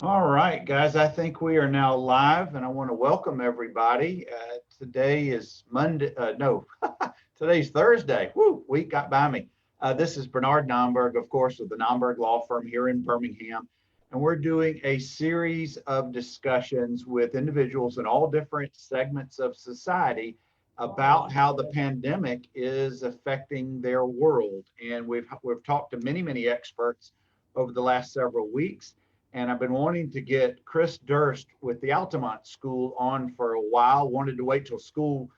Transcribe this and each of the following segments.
All right, guys, I think we are now live and I want to welcome everybody. Today is Monday. No, today's Thursday. Woo, week got by me. This is Bernard Nomberg, of course, of the Nomberg Law Firm here in Birmingham. And we're doing a series of discussions with individuals in all different segments of society about how the pandemic is affecting their world. And we've talked to many experts over the last several weeks, and I've been wanting to get Chris Durst with the Altamont School on for a while. Wanted to wait till school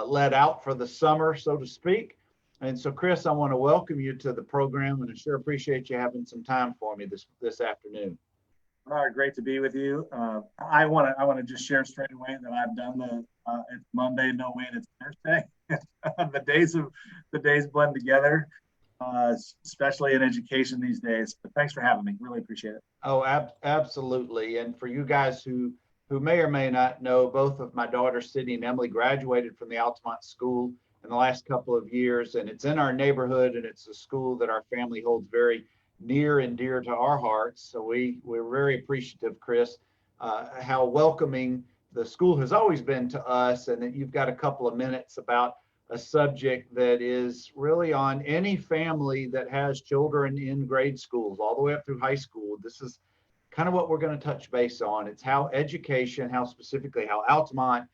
let out for the summer, so to speak. And so, Chris, I want to welcome you to the program, and I sure appreciate you having some time for me this afternoon. All right, great to be with you. I want to just share straight away that I've done it's Monday, no wait, it's Thursday. The days blend together, especially in education these days. But thanks for having me. Really appreciate it. Oh, absolutely. And for you guys who may or may not know, both of my daughters, Sydney and Emily, graduated from the Altamont School in the last couple of years, and it's in our neighborhood, and it's a school that our family holds very near and dear to our hearts. So we're very appreciative, Chris, how welcoming the school has always been to us, and that you've got a couple of minutes about a subject that is really on any family that has children in grade schools all the way up through high school. This is kind of what we're going to touch base on. It's how education, how specifically how Altamont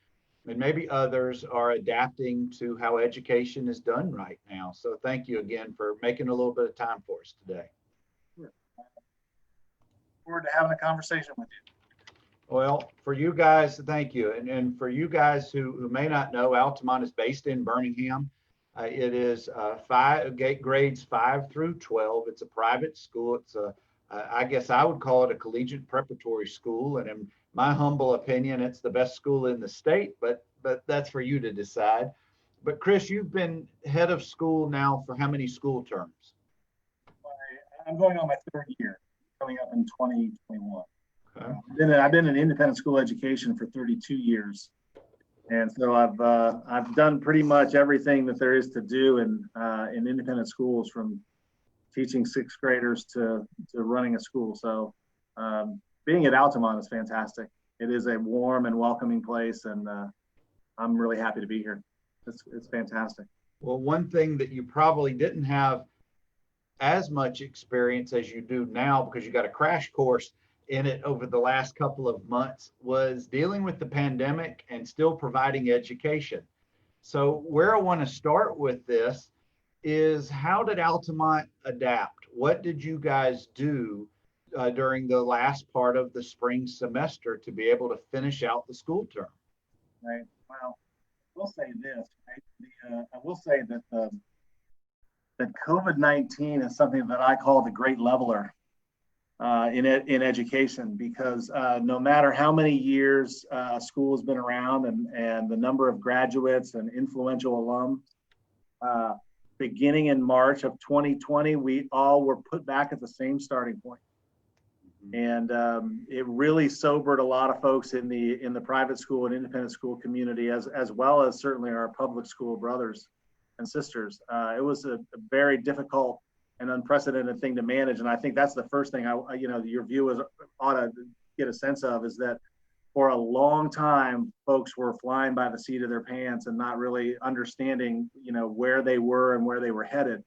and maybe others are adapting to how education is done right now. So thank you again for making a little bit of time for us today. Sure. Forward to having a conversation with you. Well, for you guys, thank you. And for you guys who may not know, Altamont is based in Birmingham. It is grades 5 through 12. It's a private school. I guess I would call it a collegiate preparatory school. And in my humble opinion, it's the best school in the state, but that's for you to decide. But Chris, you've been head of school now for how many school terms? I'm going on my third year, coming up in 2021. Okay. I've been in independent school education for 32 years, and so I've done pretty much everything that there is to do in independent schools, from teaching sixth graders to running a school. So being at Altamont is fantastic. It is a warm and welcoming place, and I'm really happy to be here. It's fantastic. Well, one thing that you probably didn't have as much experience as you do now, because you got a crash course in it over the last couple of months, was dealing with the pandemic and still providing education. So where I want to start with this is, how did Altamont adapt? What did you guys do during the last part of the spring semester to be able to finish out the school term? Right. Well, we'll say this. Right? I will say that COVID-19 is something that I call the great leveler in education, because no matter how many years school has been around, and the number of graduates and influential alums, beginning in March of 2020, we all were put back at the same starting point. And it really sobered a lot of folks in the private school and independent school community, as well as certainly our public school brothers and sisters. It was a very difficult and unprecedented thing to manage, and I think that's the first thing your viewers ought to get a sense of, is that for a long time folks were flying by the seat of their pants and not really understanding where they were and where they were headed.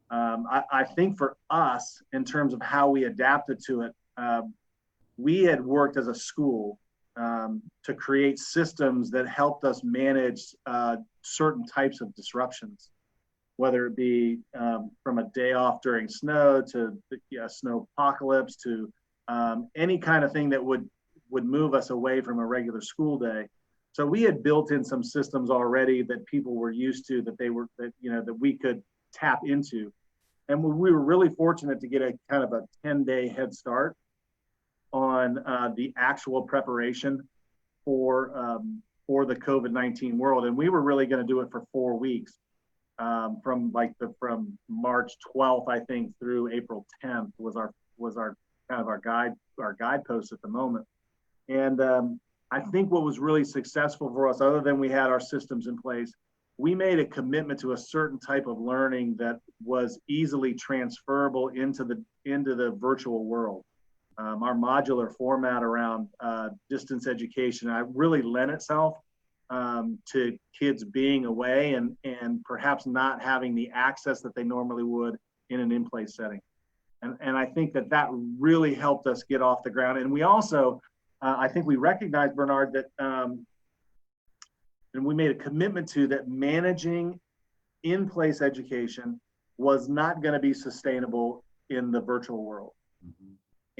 I think for us, in terms of how we adapted to it, we had worked as a school to create systems that helped us manage certain types of disruptions, whether it be from a day off during snow to snow apocalypse to any kind of thing that would move us away from a regular school day. So we had built in some systems already that people were used to, that we could tap into. And we were really fortunate to get a kind of a 10-day head start on the actual preparation for the COVID-19 world. And we were really going to do it for 4 weeks, from March 12th, I think, through April 10th was our kind of our guidepost at the moment. And I think what was really successful for us, other than we had our systems in place, we made a commitment to a certain type of learning that was easily transferable into the virtual world. our modular format around distance education, really lent itself to kids being away and perhaps not having the access that they normally would in an in-place setting. And I think that really helped us get off the ground. And we also, I think we recognized, Bernard, that, and we made a commitment to that managing in-place education was not going to be sustainable in the virtual world. Mm-hmm.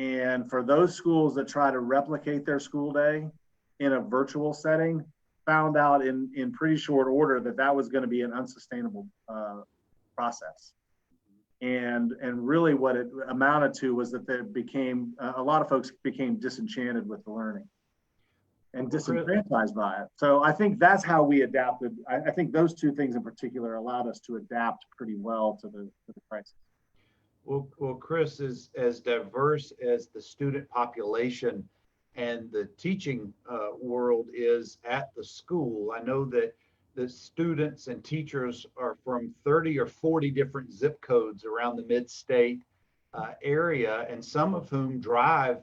And for those schools that try to replicate their school day in a virtual setting, found out in pretty short order that was going to be an unsustainable process. And really what it amounted to was that there became, a lot of folks became disenchanted with the learning and disenfranchised by it. So I think that's how we adapted. I think those two things in particular allowed us to adapt pretty well to the crisis. Well, Chris, as diverse as the student population and the teaching world is at the school, I know that the students and teachers are from 30 or 40 different zip codes around the mid-state area, and some of whom drive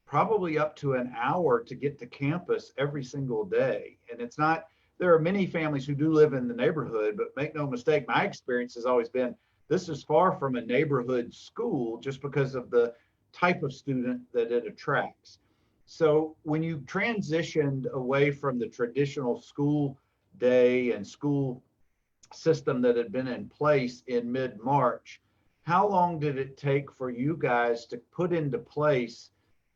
probably up to an hour to get to campus every single day. And it's not, there are many families who do live in the neighborhood, but make no mistake, my experience has always been, this is far from a neighborhood school just because of the type of student that it attracts. So when you transitioned away from the traditional school day and school system that had been in place in mid-March, how long did it take for you guys to put into place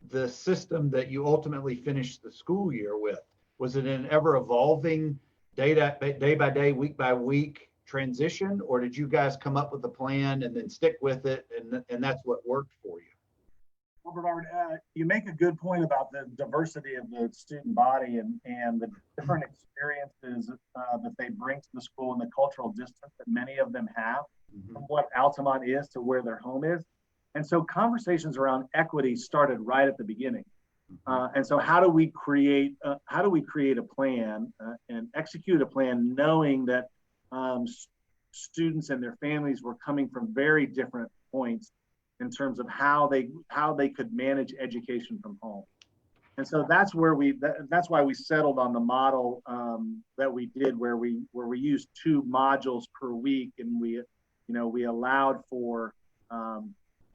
the system that you ultimately finished the school year with? Was it an ever evolving day by day, week by week transition, or did you guys come up with a plan and then stick with it and that's what worked for you? Well, Bernard, you make a good point about the diversity of the student body and the different experiences that they bring to the school and the cultural distance that many of them have from what Altamont is to where their home is. And so conversations around equity started right at the beginning. And so how do we create a plan and execute a plan knowing that students and their families were coming from very different points in terms of how they could manage education from home. And so that's why we settled on the model that we did, where we used 2 modules per week, and we allowed for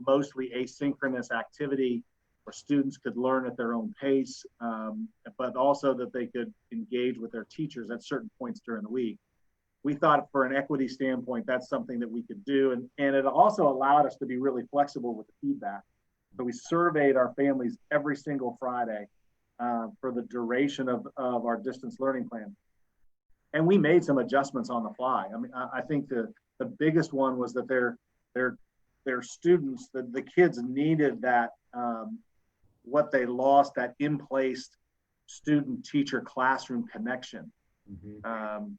mostly asynchronous activity where students could learn at their own pace, but also that they could engage with their teachers at certain points during the week. We thought for an equity standpoint, that's something that we could do. And it also allowed us to be really flexible with the feedback. So we surveyed our families every single Friday for the duration of our distance learning plan. And we made some adjustments on the fly. I mean, I think the biggest one was that their students, the kids needed that, what they lost, that in-place student-teacher classroom connection. Mm-hmm.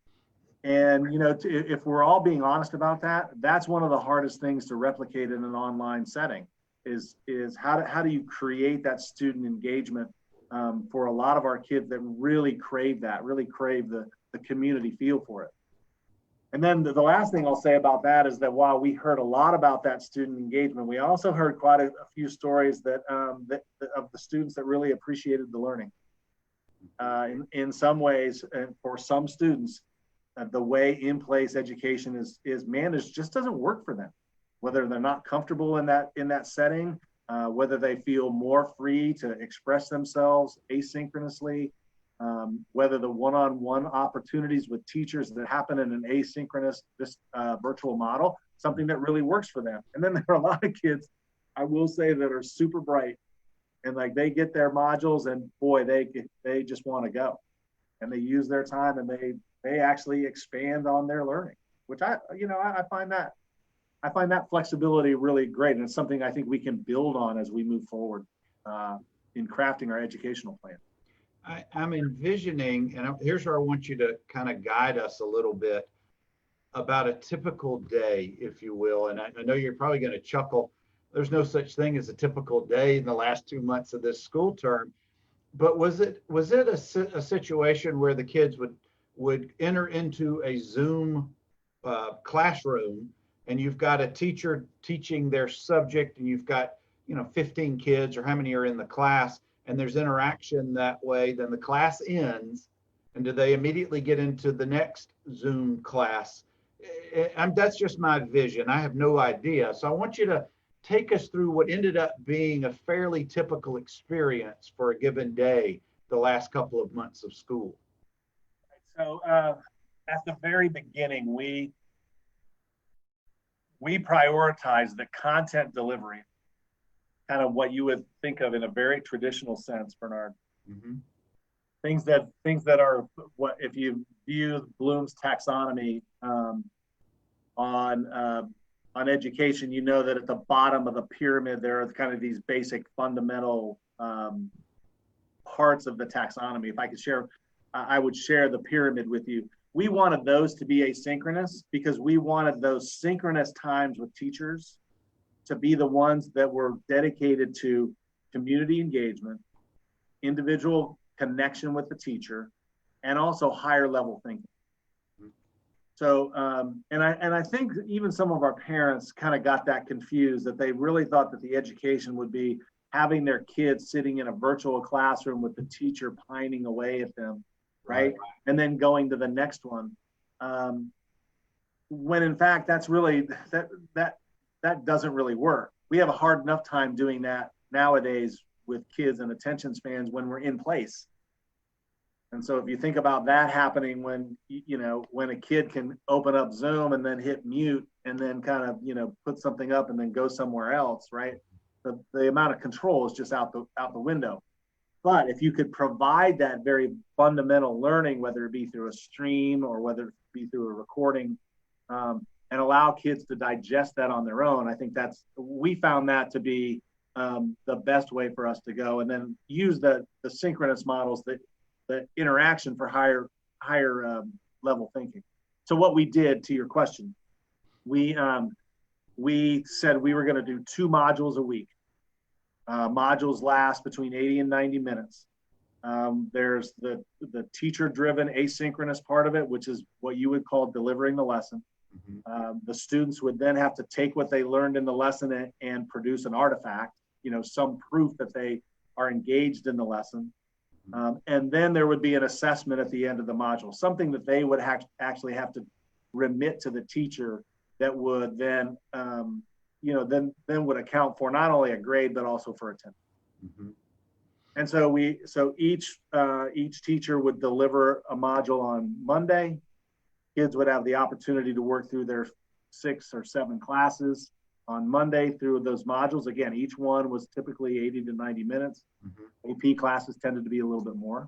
And, if we're all being honest about that, that's one of the hardest things to replicate in an online setting is how do you create that student engagement for a lot of our kids that really crave the community feel for it. And then the last thing I'll say about that is that while we heard a lot about that student engagement, we also heard quite a few stories that of the students that really appreciated the learning. In some ways, and for some students, the way in-place education is managed just doesn't work for them. Whether they're not comfortable in that setting, whether they feel more free to express themselves asynchronously, whether the one-on-one opportunities with teachers that happen in an asynchronous virtual model, something that really works for them. And then there are a lot of kids, I will say, that are super bright and like they get their modules and boy, they just want to go, and they use their time and they actually expand on their learning, which I find that flexibility really great, and it's something I think we can build on as we move forward in crafting our educational plan. I'm envisioning, and here's where I want you to kind of guide us a little bit about a typical day, if you will. And I know you're probably going to chuckle. There's no such thing as a typical day in the last 2 months of this school term. But was it a situation where the kids would enter into a Zoom classroom, and you've got a teacher teaching their subject, and you've got 15 kids or how many are in the class, and there's interaction that way, then the class ends. And do they immediately get into the next Zoom class? That's just my vision. I have no idea. So I want you to take us through what ended up being a fairly typical experience for a given day the last couple of months of school. So at the very beginning, we prioritized the content delivery, kind of what you would think of in a very traditional sense, Bernard. Mm-hmm. Things that are what, if you view Bloom's taxonomy on education, you know that at the bottom of the pyramid there are kind of these basic fundamental parts of the taxonomy. If I could share, I would share the pyramid with you. We wanted those to be asynchronous because we wanted those synchronous times with teachers to be the ones that were dedicated to community engagement, individual connection with the teacher, and also higher level thinking. So, and I think even some of our parents kind of got that confused, that they really thought that the education would be having their kids sitting in a virtual classroom with the teacher pining away at them, right? And then going to the next one. When in fact, that's really, that doesn't really work. We have a hard enough time doing that nowadays with kids and attention spans when we're in place. And so if you think about that happening when a kid can open up Zoom and then hit mute and then kind of, put something up and then go somewhere else, right? The amount of control is just out the window. But if you could provide that very fundamental learning, whether it be through a stream or whether it be through a recording, and allow kids to digest that on their own, I think we found that to be the best way for us to go. And then use the synchronous models, the interaction for higher level thinking. So what we did, to your question, we said we were going to do 2 modules a week. Modules last between 80 and 90 minutes. There's the teacher-driven asynchronous part of it, which is what you would call delivering the lesson. Mm-hmm. The students would then have to take what they learned in the lesson and produce an artifact, some proof that they are engaged in the lesson. And then there would be an assessment at the end of the module, something that they would actually have to remit to the teacher that would then, then would account for not only a grade, but also for attendance. Mm-hmm. And so each teacher would deliver a module on Monday. Kids would have the opportunity to work through their 6 or 7 classes on Monday through those modules. Again, each one was typically 80 to 90 minutes. Mm-hmm. AP classes tended to be a little bit more.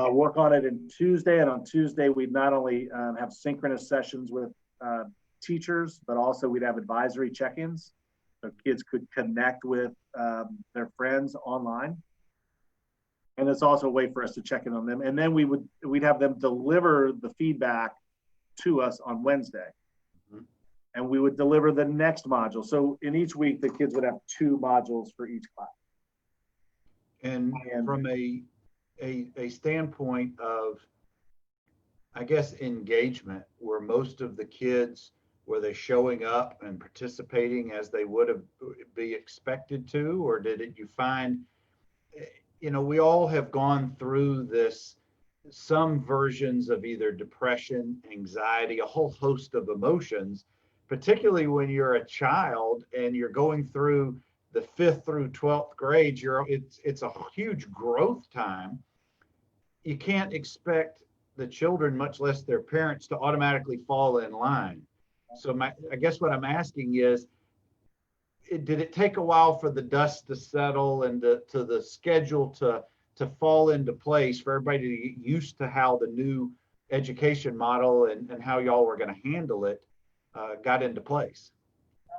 Work on it on Tuesday, and on Tuesday we'd not only have synchronous sessions with teachers, but also we'd have advisory check-ins, so kids could connect with their friends online. And it's also a way for us to check in on them. And then we'd have them deliver the feedback to us on Wednesday. Mm-hmm. And we would deliver the next module. So in each week, the kids would have 2 modules for each class. And from a standpoint of, I guess, engagement, were most of the kids, were they showing up and participating as they would have be expected to, or you find, we all have gone through some versions of either depression, anxiety, a whole host of emotions, particularly when you're a child and you're going through the 5th through 12th grades. It's a huge growth time. You can't expect the children, much less their parents, to automatically fall in line. So I guess what I'm asking is, did it take a while for the dust to settle and to the schedule to fall into place for everybody to get used to how the new education model and how y'all were going to handle it got into place?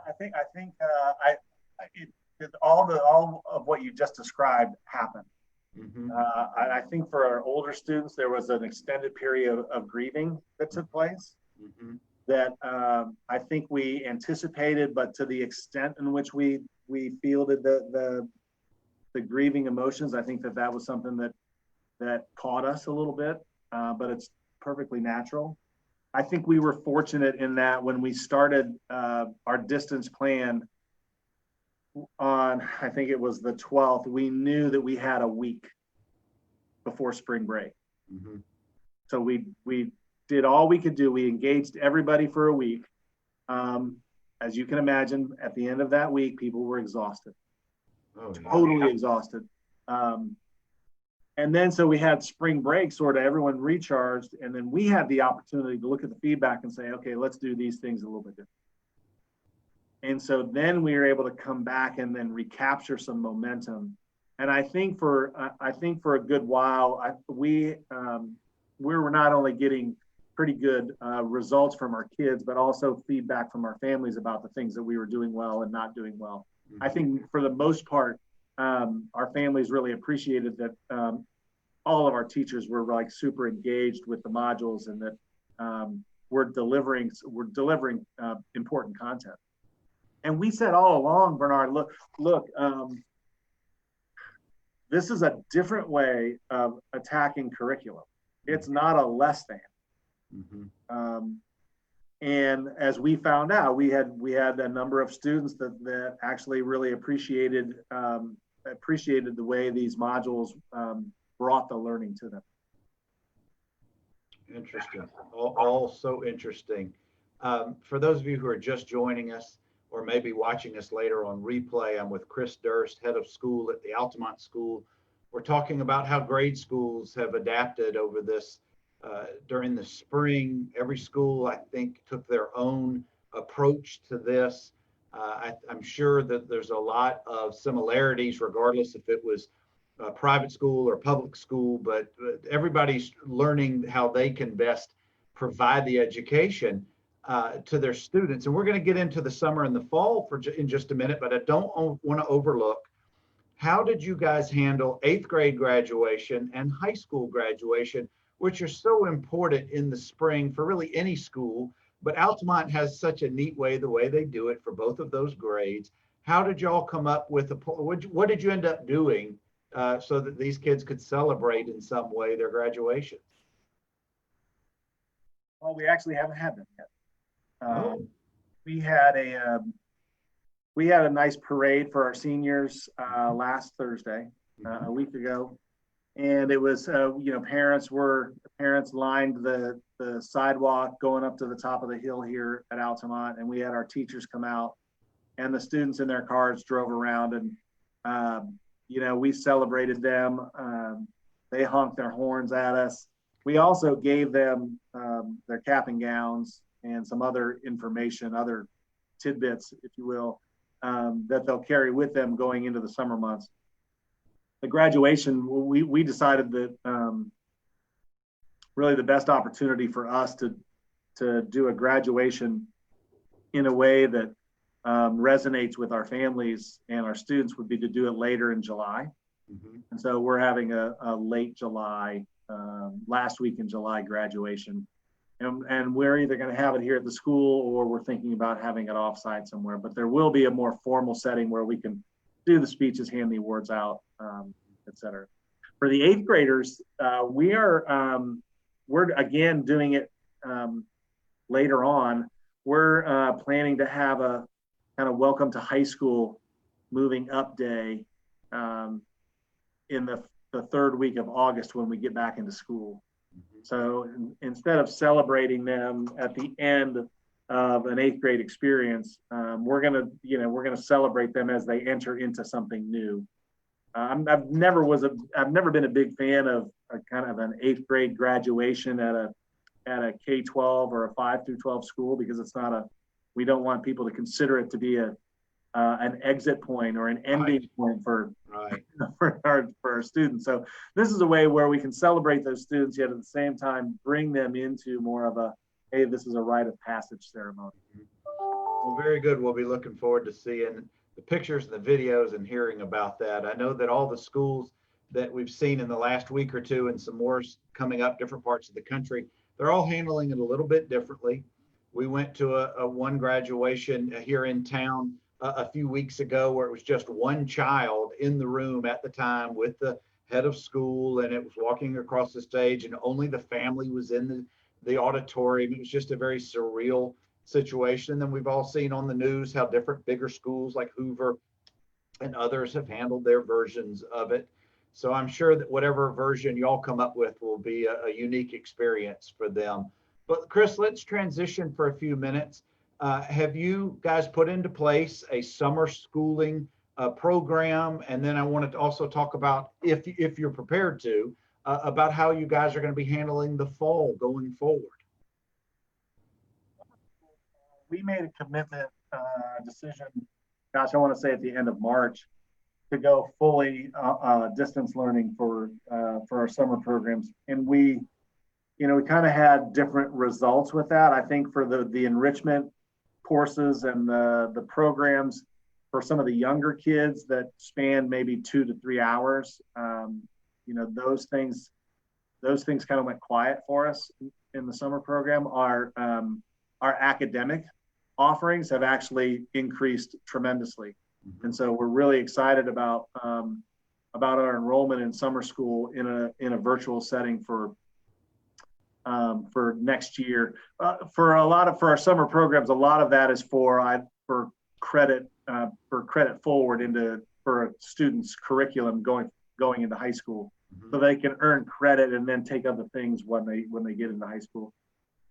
I think all of what you just described happened. Mm-hmm. I think for our older students, there was an extended period of grieving that took place. Mm-hmm. That I think we anticipated, but to the extent in which we fielded the grieving emotions, I think that was something that caught us a little bit, but it's perfectly natural. I think we were fortunate in that when we started our distance plan, on, I think it was the 12th, we knew that we had a week before spring break. Mm-hmm. So we did all we could do. We engaged everybody for a week. As you can imagine, at the end of that week, people were exhausted, totally exhausted. And then so we had spring break, sort of everyone recharged, and then we had the opportunity to look at the feedback and say, okay, let's do these things a little bit different. And so then we were able to come back and then recapture some momentum. And I think for a good while, we were not only getting pretty good results from our kids, but also feedback from our families about the things that we were doing well and not doing well. Mm-hmm. I think for the most part, our families really appreciated that all of our teachers were like super engaged with the modules, and that we're delivering important content. And we said all along, Bernard, look, this is a different way of attacking curriculum. It's not a less than. Mm-hmm. And as we found out, we had a number of students that actually really appreciated the way these modules brought the learning to them. Interesting. All so interesting. For those of you who are just joining us, or maybe watching us later on replay, I'm with Chris Durst, head of school at the Altamont School. We're talking about how grade schools have adapted over this during the spring. Every school, I think, took their own approach to this. I'm sure that there's a lot of similarities, regardless if it was private school or public school, but everybody's learning how they can best provide the education to their students. And we're going to get into the summer and the fall in just a minute, but I don't want to overlook, how did you guys handle 8th grade graduation and high school graduation, which are so important in the spring for really any school, but Altamont has such a neat way, the way they do it for both of those grades. How did y'all come up with what did you end up doing so that these kids could celebrate in some way their graduation? Well, we actually haven't had them yet. We had a nice parade for our seniors last Thursday, a week ago, and it was parents lined the sidewalk going up to the top of the hill here at Altamont, and we had our teachers come out, and the students in their cars drove around, and we celebrated them. They honked their horns at us. We also gave them their cap and gowns and some other information, other tidbits, if you will, that they'll carry with them going into the summer months. The graduation, we decided that really the best opportunity for us to do a graduation in a way that resonates with our families and our students would be to do it later in July. Mm-hmm. And so we're having a late July, last week in July graduation. And we're either going to have it here at the school, or we're thinking about having it offsite somewhere. But there will be a more formal setting where we can do the speeches, hand the awards out, et cetera. For the 8th graders, we're again doing it later on. We're planning to have a kind of welcome to high school moving up day in the 3rd week of August when we get back into school. So instead of celebrating them at the end of an 8th grade experience, we're gonna celebrate them as they enter into something new. I've never been a big fan of a kind of an 8th grade graduation at a K-12 or a 5 through 12 school, because we don't want people to consider it to be an exit point or an ending point for our students. So this is a way where we can celebrate those students, yet at the same time bring them into more of a, hey, this is a rite of passage ceremony. Well, very good. We'll be looking forward to seeing the pictures and the videos and hearing about that. I know that all the schools that we've seen in the last week or two, and some more coming up, different parts of the country, they're all handling it a little bit differently. We went to a one graduation here in town a few weeks ago, where it was just one child in the room at the time with the head of school, and it was walking across the stage, and only the family was in the auditorium. It was just a very surreal situation. And then we've all seen on the news how different bigger schools like Hoover and others have handled their versions of it. So I'm sure that whatever version y'all come up with will be a unique experience for them. But Chris, let's transition for a few minutes. Have you guys put into place a summer schooling program? And then I wanted to also talk about, if you're prepared to, about how you guys are going to be handling the fall going forward. We made a commitment decision, gosh, I want to say at the end of March, to go fully distance learning for our summer programs, and we kind of had different results with that. I think for the enrichment courses and the programs for some of the younger kids that span maybe 2 to 3 hours, those things kind of went quiet for us in the summer program. Our academic offerings have actually increased tremendously. And so we're really excited about our enrollment in summer school in a virtual setting for next year. For our summer programs, a lot of that is for credit forward for a student's curriculum going into high school, so they can earn credit and then take other things when they get into high school.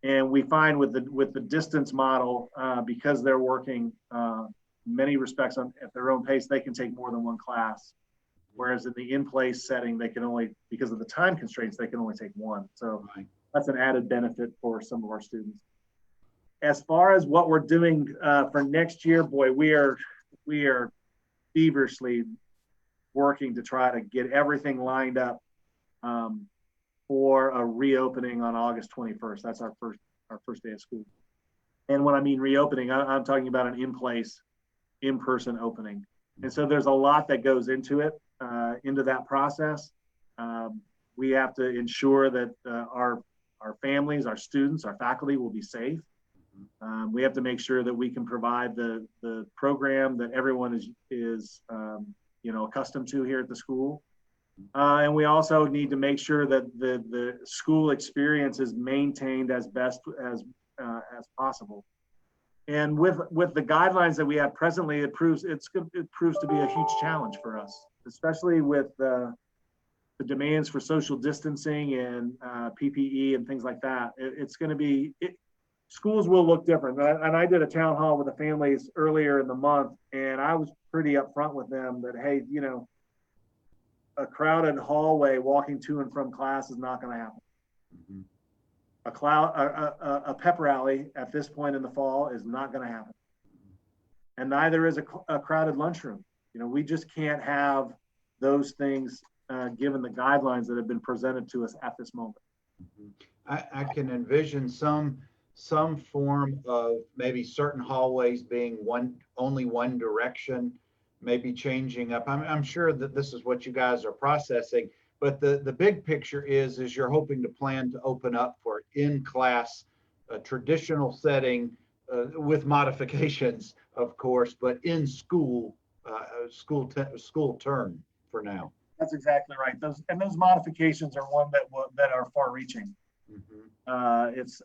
And we find with the distance model, because they're working many respects at their own pace, they can take more than one class. Whereas in the in-place setting, they can only, because of the time constraints, they can only take one. So that's an added benefit for some of our students. As far as what we're doing for next year, boy, we are feverishly working to try to get everything lined up for a reopening on August 21st. That's our first day of school. And when I mean reopening, I'm talking about an in-person opening. And so there's a lot that goes into that process. We have to ensure that our families, our students, our faculty will be safe. We have to make sure that we can provide the program that everyone is accustomed to here at the school. And we also need to make sure that the school experience is maintained as best as possible. And with the guidelines that we have presently, it proves to be a huge challenge for us, especially with the demands for social distancing and PPE and things like that. Schools will look different. And I did a town hall with the families earlier in the month, and I was pretty upfront with them that, hey, a crowded hallway walking to and from class is not going to happen. A pep rally at this point in the fall is not going to happen. And neither is a crowded lunchroom. We just can't have those things given the guidelines that have been presented to us at this moment. I can envision some form of maybe certain hallways being only one direction, maybe changing up. I'm sure that this is what you guys are processing, but the big picture is you're hoping to plan to open up for in-class, traditional setting with modifications, of course, but in school term for now. That's exactly right. Those modifications are one that are far-reaching. It's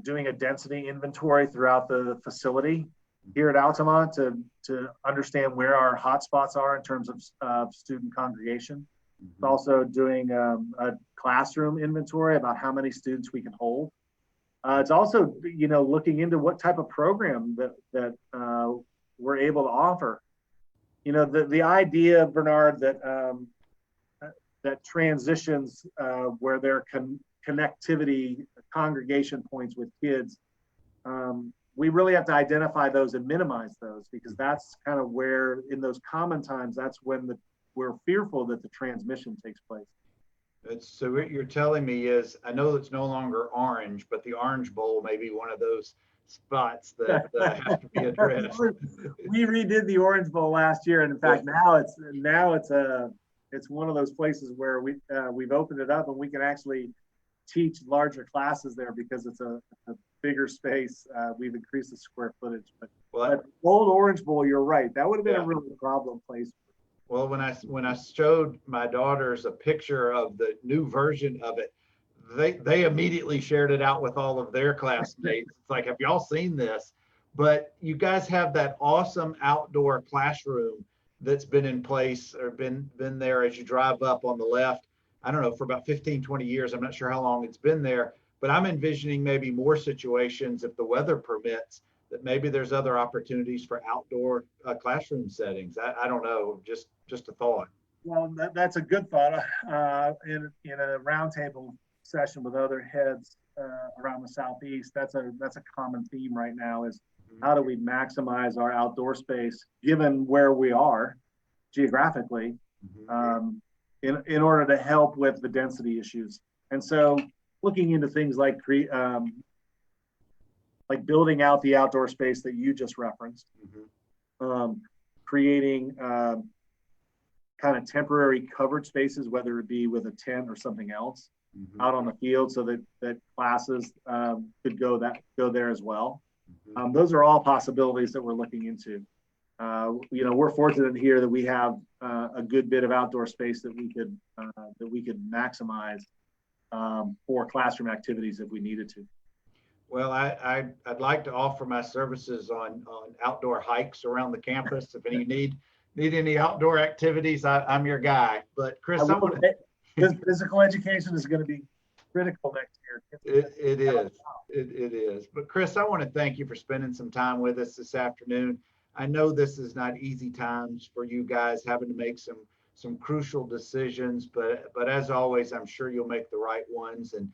doing a density inventory throughout the facility here at Altamont to understand where our hotspots are in terms of student congregation. It's also doing a classroom inventory about how many students we can hold. It's also looking into what type of program that we're able to offer. The idea, Bernard, that transitions where there are connectivity congregation points with kids, we really have to identify those and minimize those, because that's kind of where, in those common times, that's when we're fearful that the transmission takes place. So what you're telling me is, I know it's no longer orange, but the Orange Bowl may be one of those spots that have to be addressed. We redid the Orange Bowl last year, and in fact, now it's one of those places where we've opened it up and we can actually teach larger classes there because it's a bigger space. We've increased the square footage, but old Orange Bowl, you're right. That would have been a really problem place. Well, when I showed my daughters a picture of the new version of it, they immediately shared it out with all of their classmates. It's like, have y'all seen this? But you guys have that awesome outdoor classroom that's been in place or been there as you drive up on the left. I don't know, for about 15, 20 years. I'm not sure how long it's been there, but I'm envisioning maybe more situations if the weather permits, that maybe there's other opportunities for outdoor classroom settings. I don't know, just a thought. Well, that's a good thought. In a roundtable session with other heads around the Southeast, that's a common theme right now, is how do we maximize our outdoor space given where we are geographically, in order to help with the density issues. And so looking into things like building out the outdoor space that you just referenced, creating kind of temporary covered spaces, whether it be with a tent or something else out on the field, so that classes could go there as well. Those are all possibilities that we're looking into. We're fortunate here that we have a good bit of outdoor space that we could maximize for classroom activities if we needed to. Well, I'd like to offer my services on outdoor hikes around the campus. If you need any outdoor activities, I'm your guy. But Chris, physical education is going to be critical next year. It is. But Chris, I want to thank you for spending some time with us this afternoon. I know this is not easy times for you guys, having to make some crucial decisions, but as always, I'm sure you'll make the right ones. And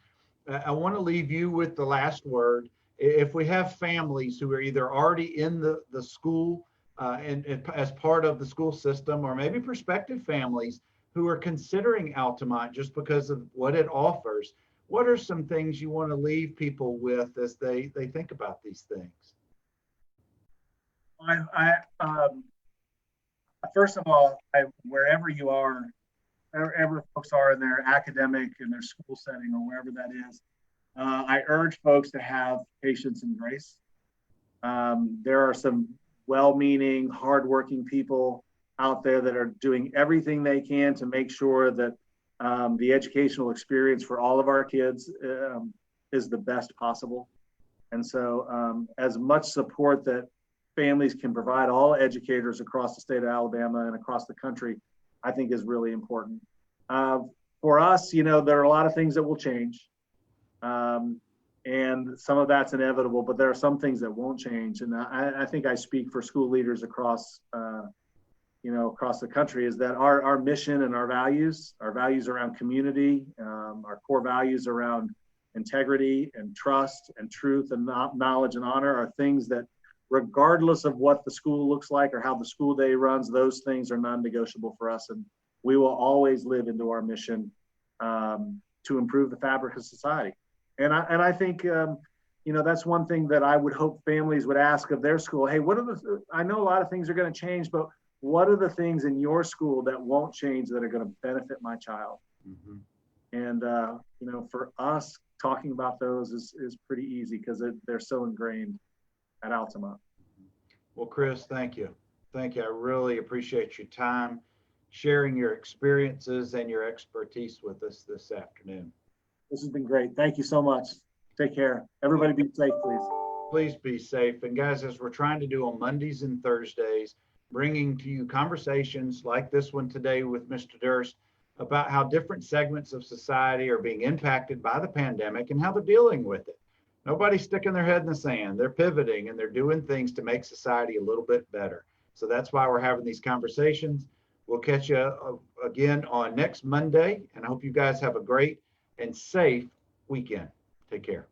I want to leave you with the last word. If we have families who are either already in the school and as part of the school system, or maybe prospective families who are considering Altamont just because of what it offers, what are some things you want to leave people with as they think about these things? First of all, wherever you are, wherever folks are in their academic and their school setting or wherever that is, I urge folks to have patience and grace. There are some well-meaning, hardworking people out there that are doing everything they can to make sure that the educational experience for all of our kids is the best possible. And so as much support that families can provide all educators across the state of Alabama and across the country, I think is really important. For us, there are a lot of things that will change. And some of that's inevitable, but there are some things that won't change. And I think I speak for school leaders across the country, is that our mission and our values around community, our core values around integrity and trust and truth and knowledge and honor are things that, regardless of what the school looks like or how the school day runs, those things are non-negotiable for us. And we will always live into our mission to improve the fabric of society. And I think, that's one thing that I would hope families would ask of their school. Hey, I know a lot of things are going to change, but what are the things in your school that won't change that are going to benefit my child? And, for us, talking about those is pretty easy because they're so ingrained at Altamont. Well, Chris, thank you. Thank you. I really appreciate your time, sharing your experiences and your expertise with us this afternoon. This has been great. Thank you so much. Take care. Everybody be safe, please. Please be safe. And guys, as we're trying to do on Mondays and Thursdays, bringing to you conversations like this one today with Mr. Durst about how different segments of society are being impacted by the pandemic and how they're dealing with it. Nobody's sticking their head in the sand. They're pivoting and they're doing things to make society a little bit better. So that's why we're having these conversations. We'll catch you again on next Monday, and I hope you guys have a great and safe weekend. Take care.